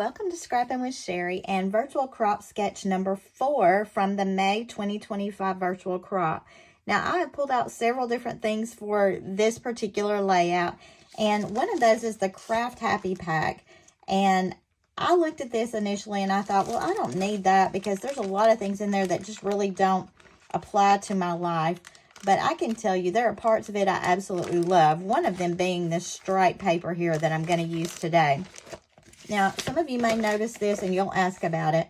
welcome to Scrappin with Sheri and virtual crop sketch number 4 from the May 2025 virtual crop. Now I have pulled out several different things for this particular layout, and one of those is the Craft Happy Pack. And I looked at this initially and I thought, well, I don't need that because there's a lot of things in there that just really don't apply to my life. But I can tell you there are parts of it I absolutely love. One of them being this stripe paper here that I'm going to use today. Now, some of you may notice this and you'll ask about it.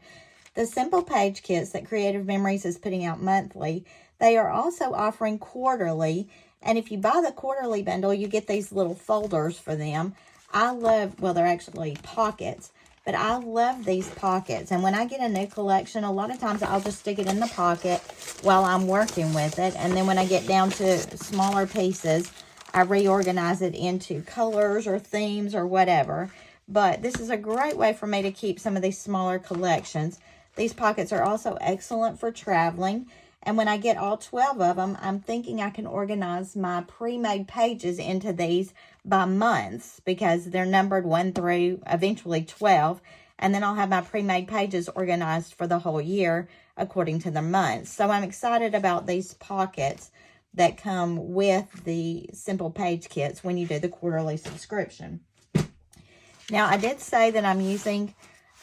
The simple page kits that Creative Memories is putting out monthly, they are also offering quarterly. And if you buy the quarterly bundle, you get these little folders for them. I love, well, they're actually pockets. But I love these pockets, and when I get a new collection, a lot of times I'll just stick it in the pocket while I'm working with it, and then when I get down to smaller pieces, I reorganize it into colors or themes or whatever. But this is a great way for me to keep some of these smaller collections. These pockets are also excellent for traveling, and when I get all 12 of them, I'm thinking I can organize my pre-made pages into these by months because they're numbered 1 through eventually 12. And then I'll have my pre-made pages organized for the whole year according to the months. So I'm excited about these pockets that come with the simple page kits when you do the quarterly subscription. Now, I did say that I'm using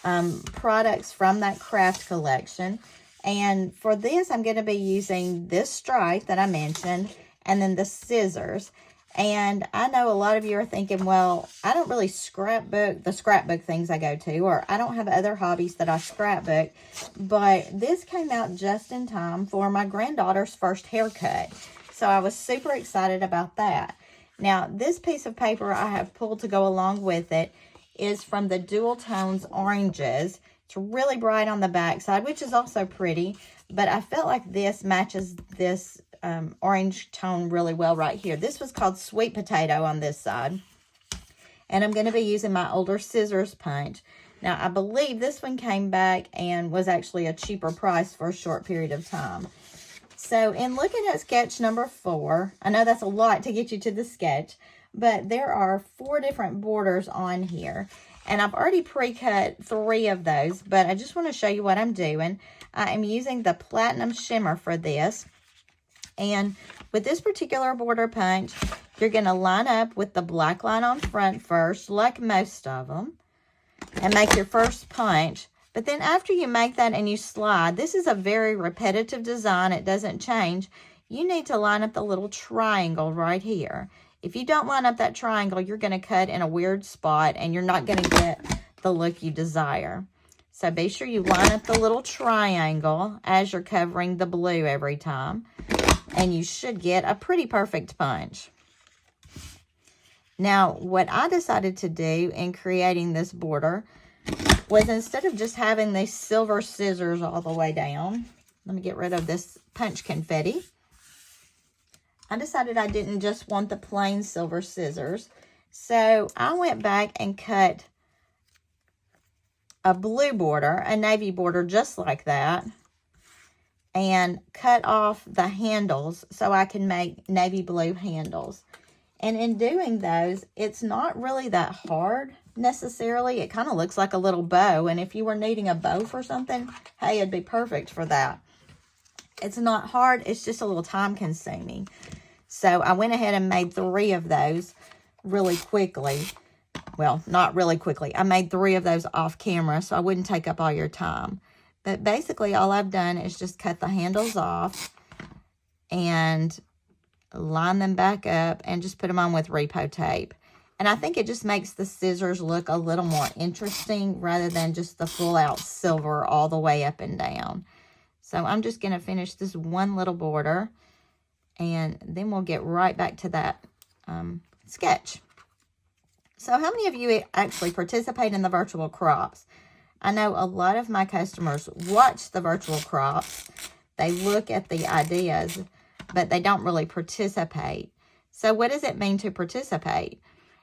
products from that craft collection. And for this, I'm going to be using this stripe that I mentioned, and then the scissors. And I know a lot of you are thinking, well, I don't really scrapbook the scrapbook things I go to, or I don't have other hobbies that I scrapbook. But this came out just in time for my granddaughter's first haircut. So I was super excited about that. Now, this piece of paper I have pulled to go along with it is from the Dual Tones Oranges. It's really bright on the back side, which is also pretty, but I felt like this matches this orange tone really well right here. This was called Sweet Potato on this side, and I'm going to be using my older scissors punch. Now, I believe this one came back and was actually a cheaper price for a short period of time. So, in looking at sketch number 4, I know that's a lot to get you to the sketch, but there are 4 different borders on here. And I've already pre-cut 3 of those, but I just want to show you what I'm doing. I am using the Platinum Shimmer for this. And with this particular border punch, you're going to line up with the black line on front first, like most of them, and make your first punch. But then after you make that and you slide, this is a very repetitive design. It doesn't change. You need to line up the little triangle right here. If you don't line up that triangle, you're going to cut in a weird spot and you're not going to get the look you desire. So be sure you line up the little triangle as you're covering the blue every time. And you should get a pretty perfect punch. Now, what I decided to do in creating this border was, instead of just having these silver scissors all the way down, let me get rid of this punch confetti. I decided I didn't just want the plain silver scissors. So I went back and cut a blue border, a navy border just like that, and cut off the handles so I can make navy blue handles. And in doing those, it's not really that hard necessarily. It kind of looks like a little bow. And if you were needing a bow for something, hey, it'd be perfect for that. It's not hard. It's just a little time consuming. So I went ahead and made 3 of those really quickly. Well, not really quickly. I made 3 of those off camera so I wouldn't take up all your time. But basically all I've done is just cut the handles off and line them back up and just put them on with repo tape. And I think it just makes the scissors look a little more interesting rather than just the full out silver all the way up and down. So I'm just going to finish this one little border, and then we'll get right back to that sketch. So how many of you actually participate in the virtual crops? I know a lot of my customers watch the virtual crops. They look at the ideas, but they don't really participate. So what does it mean to participate?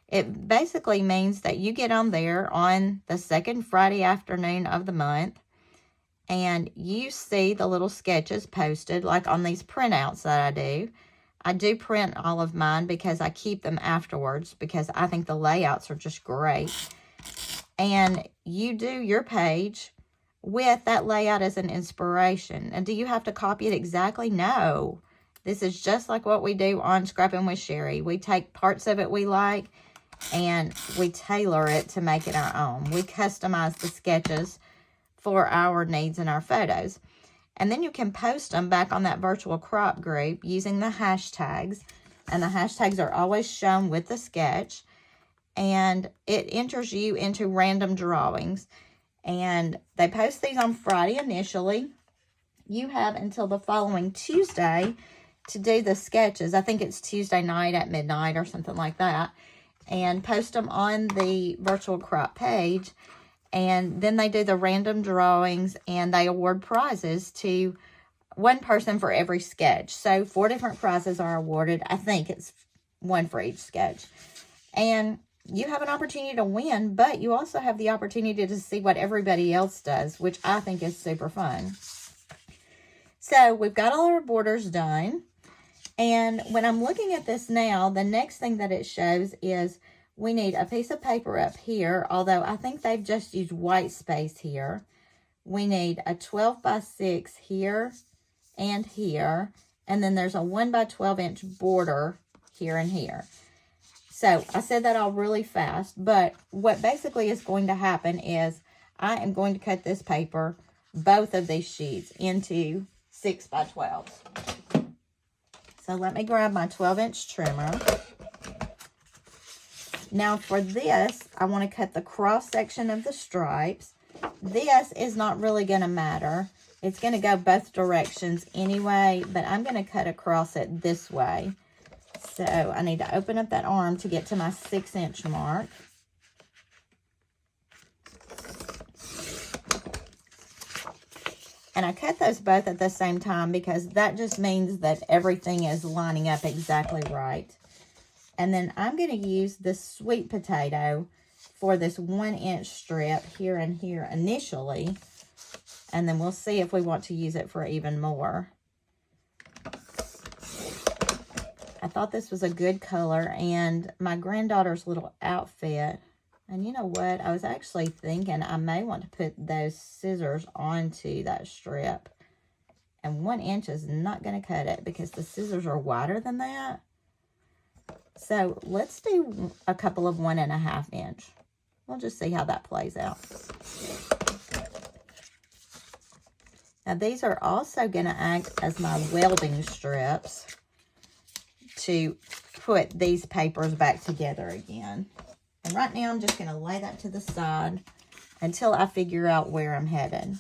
It basically means that you get on there on the second Friday afternoon of the month, and you see the little sketches posted, like on these printouts that I do. I do print all of mine because I keep them afterwards because I think the layouts are just great. and you do your page with that layout as an inspiration. And do you have to copy it exactly? No. This is just like what we do on Scrappin with Sheri. We take parts of it we like and we tailor it to make it our own. We customize the sketches for our needs and our photos. And then you can post them back on that virtual crop group using the hashtags. And the hashtags are always shown with the sketch. And it enters you into random drawings. And they post these on Friday initially. You have until the following Tuesday to do the sketches. I think it's Tuesday night at midnight or something like that. And post them on the virtual crop page. And then they do the random drawings and they award prizes to one person for every sketch. So 4 different prizes are awarded. I think it's 1 for each sketch. And you have an opportunity to win, but you also have the opportunity to see what everybody else does, which I think is super fun. So we've got all our borders done. And when I'm looking at this now, the next thing that it shows is we need a piece of paper up here, although I think they've just used white space here. We need a 12 by 6 here and here. And then there's a 1 by 12 inch border here and here. So I said that all really fast, but what basically is going to happen is I am going to cut this paper, both of these sheets, into 6 by 12s. So let me grab my 12 inch trimmer. Now for this, I want to cut the cross section of the stripes. This is not really going to matter. It's going to go both directions anyway, but I'm going to cut across it this way. So I need to open up that arm to get to my 6 inch mark. And I cut those both at the same time because that just means that everything is lining up exactly right. And then I'm going to use this sweet potato for this 1 inch strip here and here initially. And then we'll see if we want to use it for even more. I thought this was a good color, and my granddaughter's little outfit. And you know what? I was actually thinking I may want to put those scissors onto that strip. And 1 inch is not going to cut it because the scissors are wider than that. So let's do a couple of 1.5 inch. We'll just see how that plays out. Now these are also going to act as my welding strips to put these papers back together again. And right now I'm just going to lay that to the side until I figure out where I'm headed.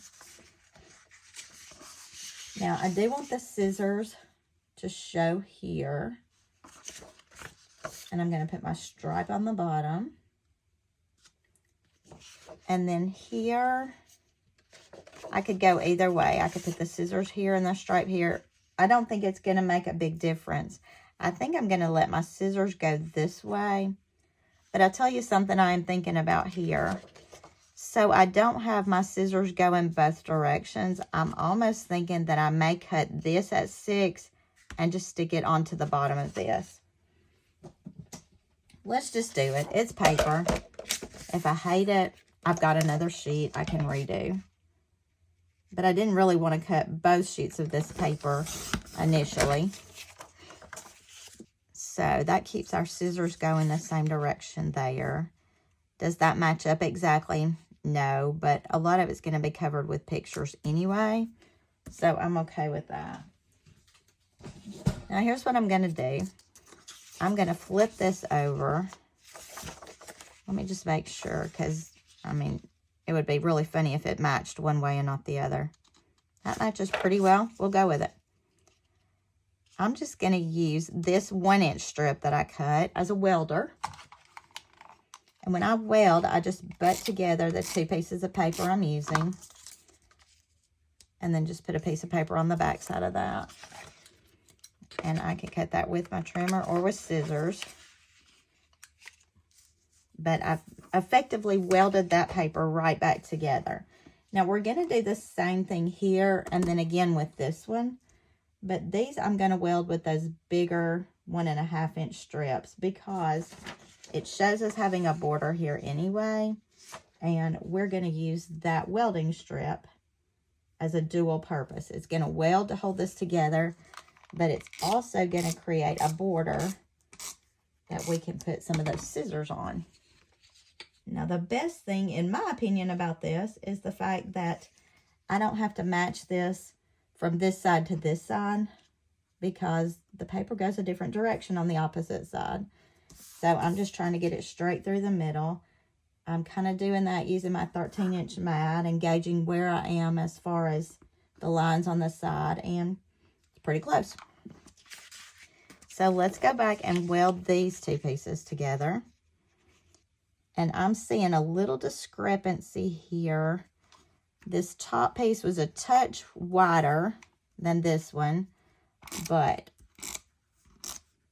Now I do want the scissors to show here. And I'm going to put my stripe on the bottom. And then here, I could go either way. I could put the scissors here and the stripe here. I don't think it's going to make a big difference. I think I'm going to let my scissors go this way. But I'll tell you something I am thinking about here. So I don't have my scissors go in both directions. I'm almost thinking that I may cut this at 6 and just stick it onto the bottom of this. Let's just do it. It's paper. If I hate it, I've got another sheet I can redo. But I didn't really want to cut both sheets of this paper initially. So that keeps our scissors going the same direction there. Does that match up exactly? No, but a lot of it's going to be covered with pictures anyway. So I'm okay with that. Now here's what I'm going to do. I'm going to flip this over. Let me just make sure, because, I mean, it would be really funny if it matched one way and not the other. That matches pretty well. We'll go with it. I'm just going to use this 1 inch strip that I cut as a welder. And when I weld, I just butt together the 2 pieces of paper I'm using. And then just put a piece of paper on the back side of that. And I can cut that with my trimmer or with scissors. But I've effectively welded that paper right back together. Now we're going to do the same thing here and then again with this one. But these I'm going to weld with those bigger 1.5 inch strips because it shows us having a border here anyway. And we're going to use that welding strip as a dual purpose. It's going to weld to hold this together, but it's also going to create a border that we can put some of those scissors on. Now, the best thing, in my opinion, about this is the fact that I don't have to match this from this side to this side, because the paper goes a different direction on the opposite side. So I'm just trying to get it straight through the middle. I'm kind of doing that using my 13-inch mat and gauging where I am as far as the lines on the side, and it's pretty close. So let's go back and weld these two pieces together. And I'm seeing a little discrepancy here. This top piece was a touch wider than this one, but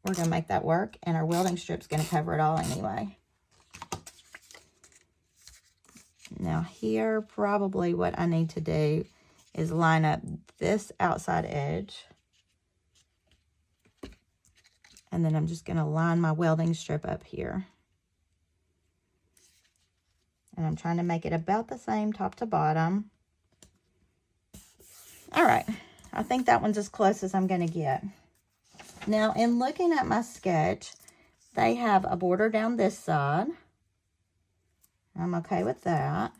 we're going to make that work, and our welding strip's going to cover it all anyway. Now here, probably what I need to do is line up this outside edge. And then I'm just going to line my welding strip up here. And I'm trying to make it about the same top to bottom. All right. I think that one's as close as I'm going to get. Now, in looking at my sketch, they have a border down this side. I'm okay with that.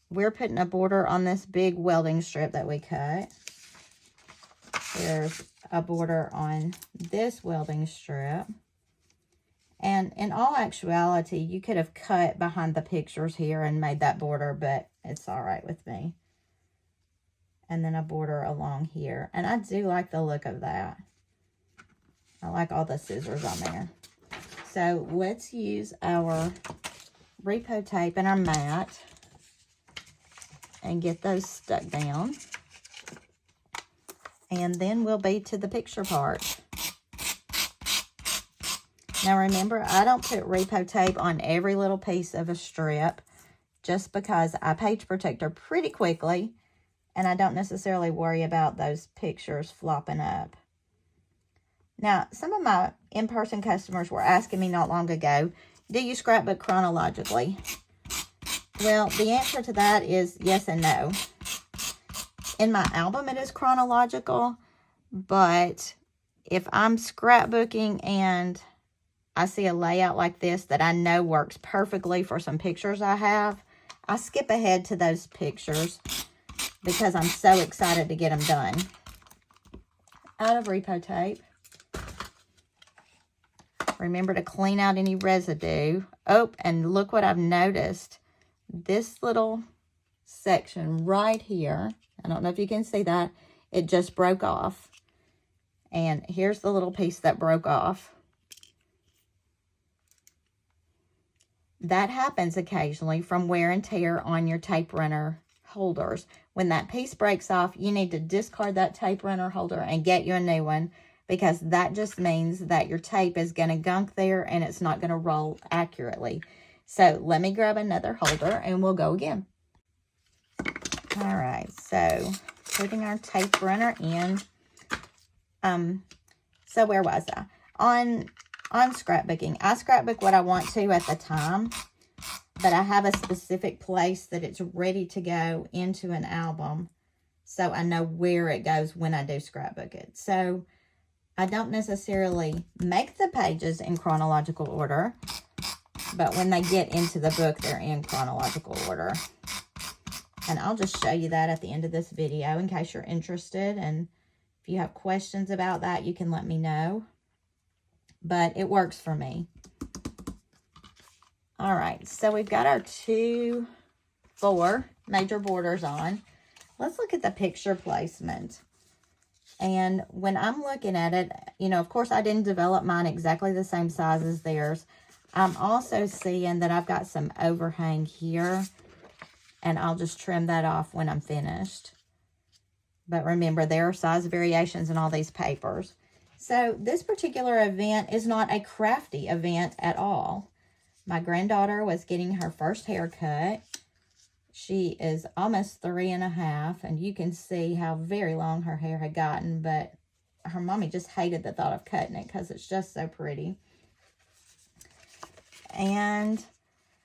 We're putting a border on this big welding strip that we cut. There's a border on this welding strip. And in all actuality, you could have cut behind the pictures here and made that border, but it's all right with me. And then a border along here. And I do like the look of that. I like all the scissors on there. So let's use our repo tape and our mat and get those stuck down. And then we'll be to the picture part. Now remember, I don't put repo tape on every little piece of a strip just because I page protect her pretty quickly, and I don't necessarily worry about those pictures flopping up. Now, some of my in-person customers were asking me not long ago, do you scrapbook chronologically? Well, the answer to that is yes and no. In my album, it is chronological, but if I'm scrapbooking and I see a layout like this that I know works perfectly for some pictures I have, I skip ahead to those pictures because I'm so excited to get them done. Out of repo tape. Remember to clean out any residue. Oh, and look what I've noticed. This little section right here, I don't know if you can see that, it just broke off. And here's the little piece that broke off. That happens occasionally from wear and tear on your tape runner holders. When that piece breaks off, you need to discard that tape runner holder and get you a new one, because that just means that your tape is going to gunk there and it's not going to roll accurately. So let me grab another holder and we'll go again. All right, so putting our tape runner in. So where was I? On scrapbooking. I scrapbook what I want to at the time, but I have a specific place that it's ready to go into an album, so I know where it goes when I do scrapbook it. So I don't necessarily make the pages in chronological order, but when they get into the book, they're in chronological order. And I'll just show you that at the end of this video in case you're interested. And if you have questions about that, you can let me know. But it works for me. All right, so we've got our 4 major borders on. Let's look at the picture placement. And when I'm looking at it, you know, of course, I didn't develop mine exactly the same size as theirs. I'm also seeing that I've got some overhang here, and I'll just trim that off when I'm finished. But remember, there are size variations in all these papers. So this particular event is not a crafty event at all. My granddaughter was getting her first haircut. She is almost 3½, and you can see how very long her hair had gotten, but her mommy just hated the thought of cutting it because it's just so pretty. And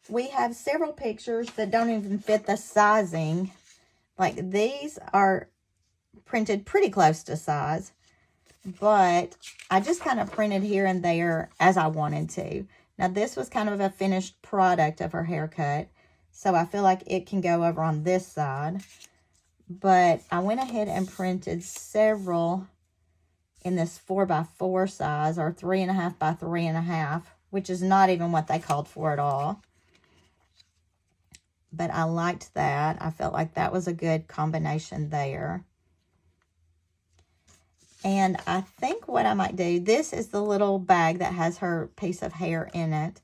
we have several pictures that don't even fit the sizing. Like these are printed pretty close to size, but I just kind of printed here and there as I wanted to. Now this was kind of a finished product of her haircut, so I feel like it can go over on this side. But I went ahead and printed several in this 4x4 size, or 3.5 by 3.5, which is not even what they called for at all. But I liked that. I felt like that was a good combination there. And I think what I might do, this is the little bag that has her piece of hair in it.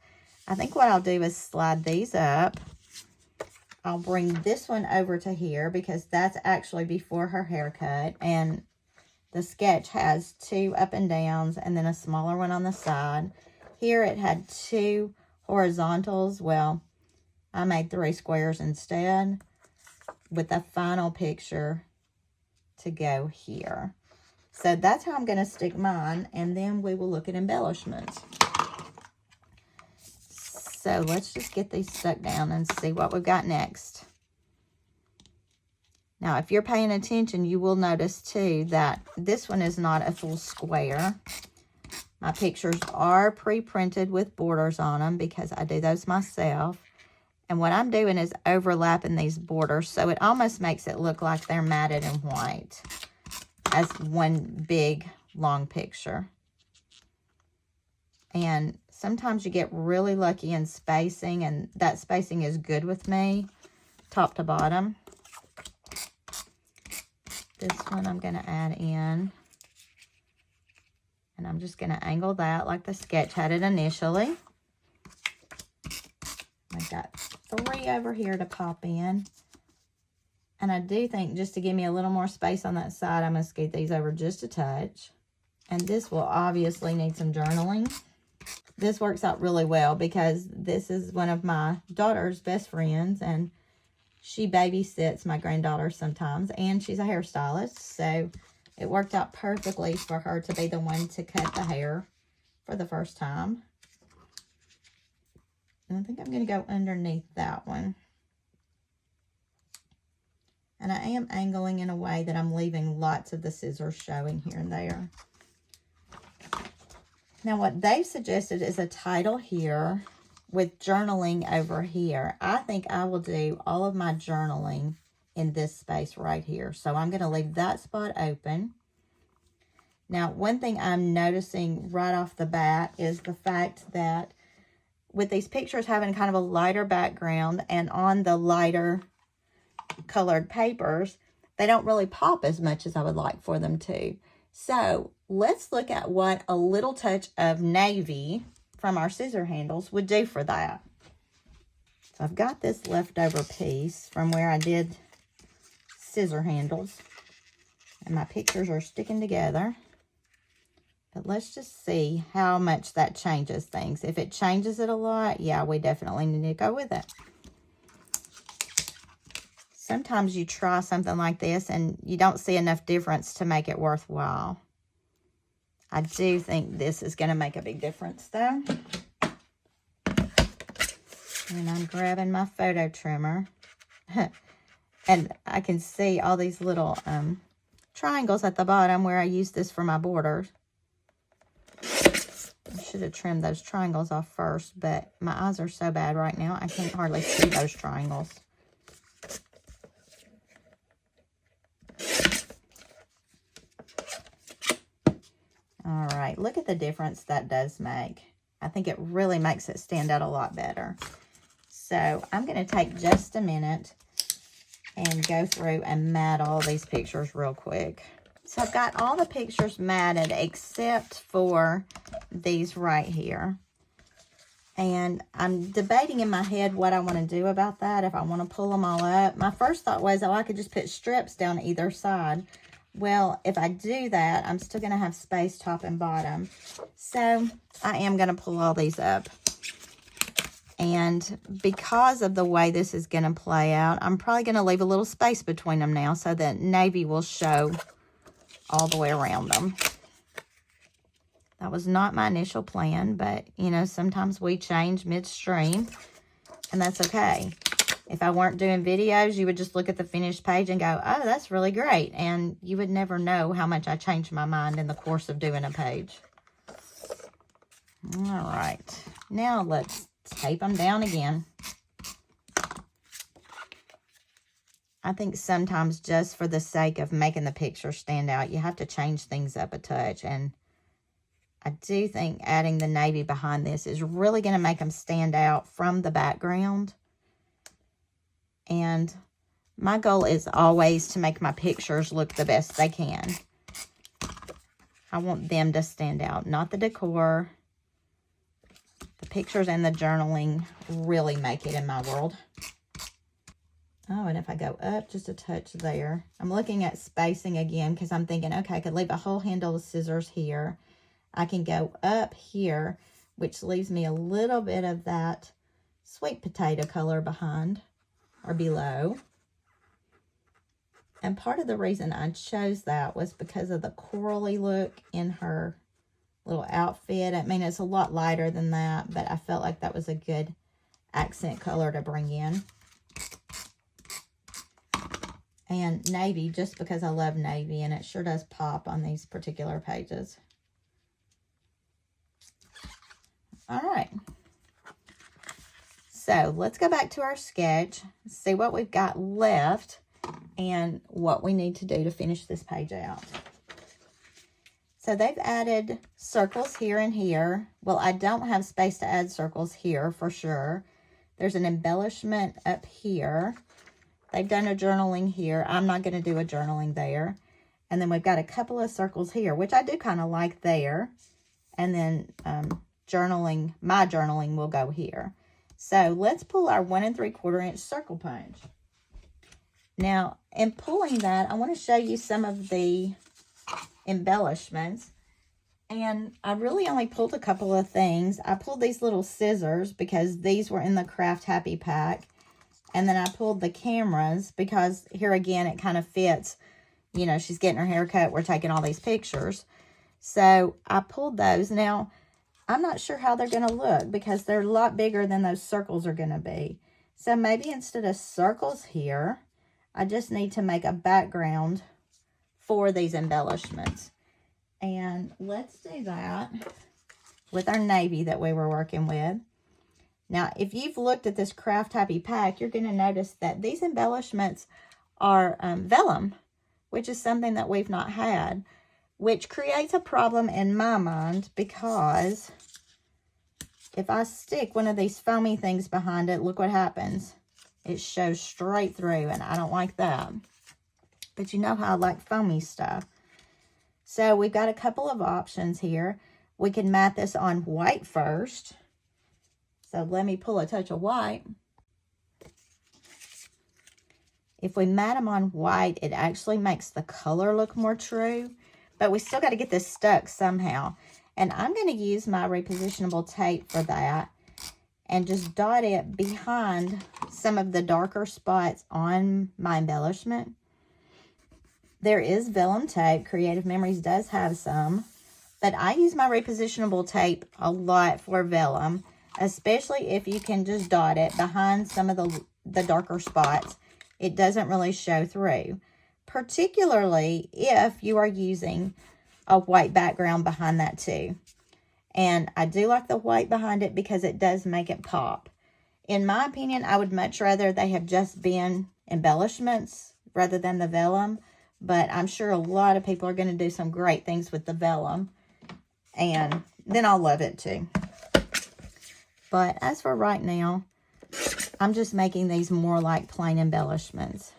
I think what I'll do is slide these up. I'll bring this one over to here because that's actually before her haircut. And the sketch has 2 up and downs and then a smaller one on the side. Here it had 2 horizontals. Well, I made 3 squares instead with the final picture to go here. So that's how I'm going to stick mine, and then we will look at embellishments. So let's just get these stuck down and see what we've got next. Now, if you're paying attention, you will notice too that this one is not a full square. My pictures are pre-printed with borders on them because I do those myself. And what I'm doing is overlapping these borders, so it almost makes it look like they're matted in white as one big, long picture. And sometimes you get really lucky in spacing, and that spacing is good with me, top to bottom. This one I'm going to add in. And I'm just going to angle that like the sketch had it initially. I've got 3 over here to pop in. And I do think just to give me a little more space on that side, I'm going to scoot these over just a touch. And this will obviously need some journaling. This works out really well because this is one of my daughter's best friends, and she babysits my granddaughter sometimes, and she's a hairstylist, so it worked out perfectly for her to be the one to cut the hair for the first time. And I think I'm going to go underneath that one. And I am angling in a way that I'm leaving lots of the scissors showing here and there. Now, what they've suggested is a title here with journaling over here. I think I will do all of my journaling in this space right here. So I'm going to leave that spot open. Now, one thing I'm noticing right off the bat is the fact that with these pictures having kind of a lighter background and on the lighter colored papers, they don't really pop as much as I would like for them to. So let's look at what a little touch of navy from our scissor handles would do for that. So I've got this leftover piece from where I did scissor handles, and my pictures are sticking together. But let's just see how much that changes things. If it changes it a lot, yeah, we definitely need to go with it. Sometimes you try something like this and you don't see enough difference to make it worthwhile. I do think this is going to make a big difference, though. And I'm grabbing my photo trimmer. And I can see all these little triangles at the bottom where I use this for my borders. I should have trimmed those triangles off first, but my eyes are so bad right now, I can't hardly see those triangles. All right, look at the difference that does make. I think it really makes it stand out a lot better. So I'm going to take just a minute and go through and mat all these pictures real quick. So I've got all the pictures matted except for these right here. And I'm debating in my head what I want to do about that, if I want to pull them all up. My first thought was, oh, I could just put strips down either side. Well, if I do that, I'm still going to have space top and bottom. So I am going to pull all these up. And because of the way this is going to play out, I'm probably going to leave a little space between them now so that navy will show all the way around them. That was not my initial plan, but, you know, sometimes we change midstream. And that's okay. If I weren't doing videos, you would just look at the finished page and go, oh, that's really great. And you would never know how much I changed my mind in the course of doing a page. All right. Now let's tape them down again. I think sometimes just for the sake of making the picture stand out, you have to change things up a touch. And I do think adding the navy behind this is really going to make them stand out from the background. And my goal is always to make my pictures look the best they can. I want them to stand out, not the decor. The pictures and the journaling really make it in my world. Oh, and if I go up just a touch there, I'm looking at spacing again because I'm thinking, okay, I could leave a whole handle of scissors here. I can go up here, which leaves me a little bit of that sweet potato color behind or below. And part of the reason I chose that was because of the corally look in her little outfit. I mean, it's a lot lighter than that, but I felt like that was a good accent color to bring in. And navy, just because I love navy, and it sure does pop on these particular pages. All right. So let's go back to our sketch, see what we've got left, and what we need to do to finish this page out. So they've added circles here and here. Well, I don't have space to add circles here for sure. There's an embellishment up here. They've done a journaling here. I'm not going to do a journaling there. And then we've got a couple of circles here, which I do kind of like there. And then journaling, my journaling will go here. So let's pull our 1 3/4 inch circle punch. Now, in pulling that, I want to show you some of the embellishments. And I really only pulled a couple of things. I pulled these little scissors because these were in the Craft Happy pack. And then I pulled the cameras because here again, it kind of fits. You know, she's getting her hair cut. We're taking all these pictures. So I pulled those. Now, I'm not sure how they're going to look because they're a lot bigger than those circles are going to be. So maybe instead of circles here, I just need to make a background for these embellishments. And let's do that with our navy that we were working with. Now, if you've looked at this Craft Happy pack, you're going to notice that these embellishments are vellum, which is something that we've not had, which creates a problem in my mind because if I stick one of these foamy things behind it, look what happens. It shows straight through, and I don't like that. But you know how I like foamy stuff. So we've got a couple of options here. We can mat this on white first. So let me pull a touch of white. If we mat them on white, it actually makes the color look more true. But we still got to get this stuck somehow. And I'm going to use my repositionable tape for that. And just dot it behind some of the darker spots on my embellishment. There is vellum tape. Creative Memories does have some. But I use my repositionable tape a lot for vellum. Especially if you can just dot it behind some of the darker spots. It doesn't really show through. Particularly if you are using a white background behind that too. And I do like the white behind it because it does make it pop. In my opinion, I would much rather they have just been embellishments rather than the vellum. But I'm sure a lot of people are going to do some great things with the vellum. And then I'll love it too. But as for right now, I'm just making these more like plain embellishments.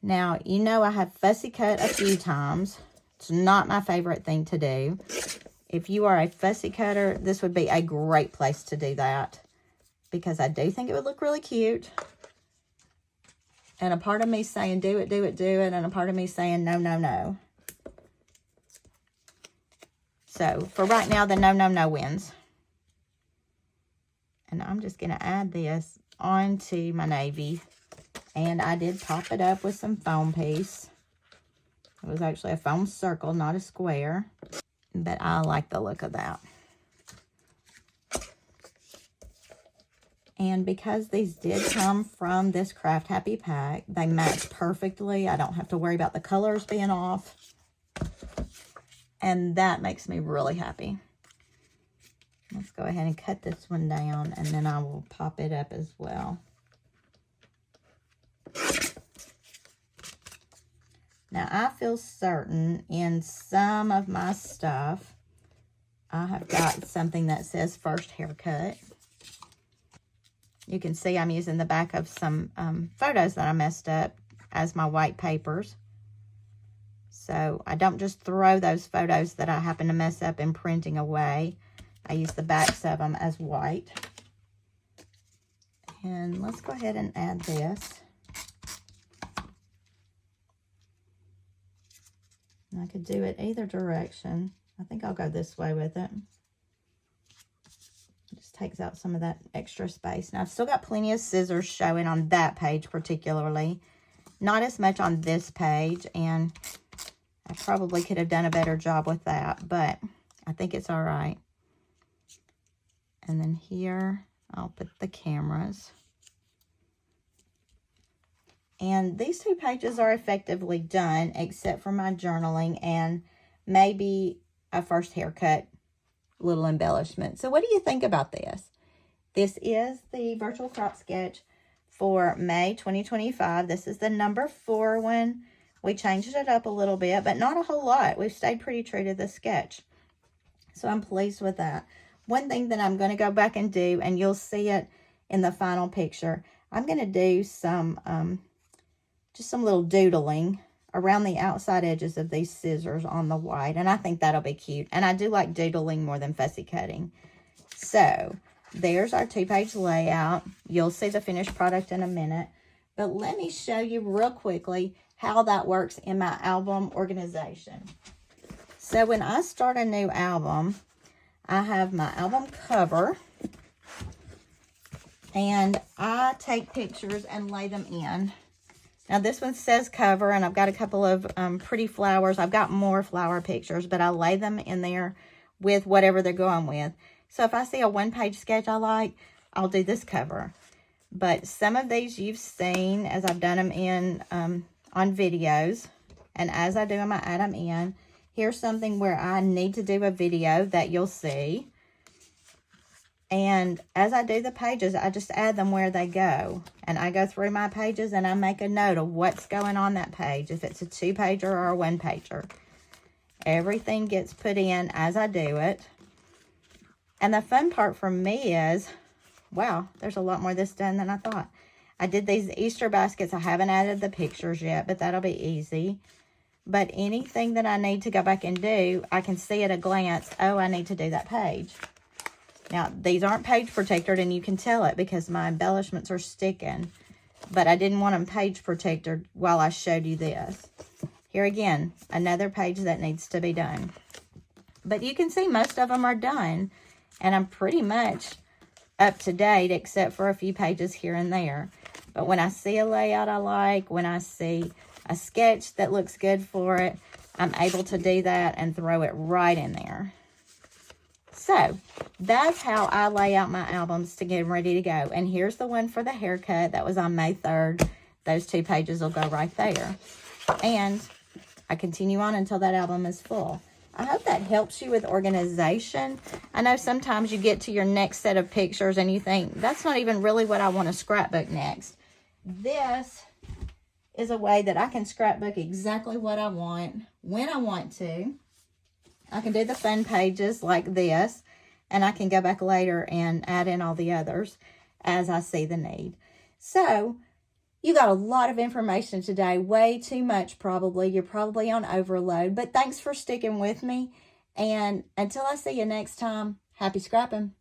Now, you know I have fussy cut a few times. It's not my favorite thing to do. If you are a fussy cutter, this would be a great place to do that. Because I do think it would look really cute. And a part of me saying, do it, do it, do it. And a part of me saying, no, no, no. So, for right now, the no, no, no wins. And I'm just going to add this onto my navy. And I did pop it up with some foam piece. It was actually a foam circle, not a square. But I like the look of that. And because these did come from this Craft Happy pack, they match perfectly. I don't have to worry about the colors being off. And that makes me really happy. Let's go ahead and cut this one down, and then I will pop it up as well. Now, I feel certain in some of my stuff, I have got something that says first haircut. You can see I'm using the back of some photos that I messed up as my white papers. So I don't just throw those photos that I happen to mess up in printing away. I use the backs of them as white. And let's go ahead and add this. And I could do it either direction. I think I'll go this way with it. It just takes out some of that extra space. Now, I've still got plenty of scissors showing on that page particularly. Not as much on this page, and I probably could have done a better job with that, but I think it's all right. And then here, I'll put the cameras. And these 2 pages are effectively done, except for my journaling and maybe a first haircut little embellishment. So what do you think about this? This is the virtual crop sketch for May 2025. This is the number 4 one. We changed it up a little bit, but not a whole lot. We've stayed pretty true to the sketch. So I'm pleased with that. One thing that I'm going to go back and do, and you'll see it in the final picture, I'm going to do some, just some little doodling around the outside edges of these scissors on the white. And I think that'll be cute. And I do like doodling more than fussy cutting. So there's our 2-page layout. You'll see the finished product in a minute. But let me show you real quickly how that works in my album organization. So when I start a new album, I have my album cover. And I take pictures and lay them in. Now, this one says cover, and I've got a couple of pretty flowers. I've got more flower pictures, but I lay them in there with whatever they're going with. So if I see a 1-page sketch I like, I'll do this cover. But some of these you've seen as I've done them in on videos. And as I do them, I add them in. Here's something where I need to do a video that you'll see. And as I do the pages, I just add them where they go. And I go through my pages and I make a note of what's going on that page, if it's a 2-pager or a 1-pager. Everything gets put in as I do it. And the fun part for me is, wow, there's a lot more of this done than I thought. I did these Easter baskets. I haven't added the pictures yet, but that'll be easy. But anything that I need to go back and do, I can see at a glance, oh, I need to do that page. Now, these aren't page protected, and you can tell it because my embellishments are sticking. But I didn't want them page protected while I showed you this. Here again, another page that needs to be done. But you can see most of them are done. And I'm pretty much up to date, except for a few pages here and there. But when I see a layout I like, when I see a sketch that looks good for it, I'm able to do that and throw it right in there. So that's how I lay out my albums to get them ready to go. And here's the one for the haircut. That was on May 3rd. Those 2 pages will go right there. And I continue on until that album is full. I hope that helps you with organization. I know sometimes you get to your next set of pictures and you think, that's not even really what I want to scrapbook next. This is a way that I can scrapbook exactly what I want, when I want to. I can do the fun pages like this, and I can go back later and add in all the others as I see the need. So, you got a lot of information today, way too much probably. You're probably on overload, but thanks for sticking with me. And until I see you next time, happy scrapping.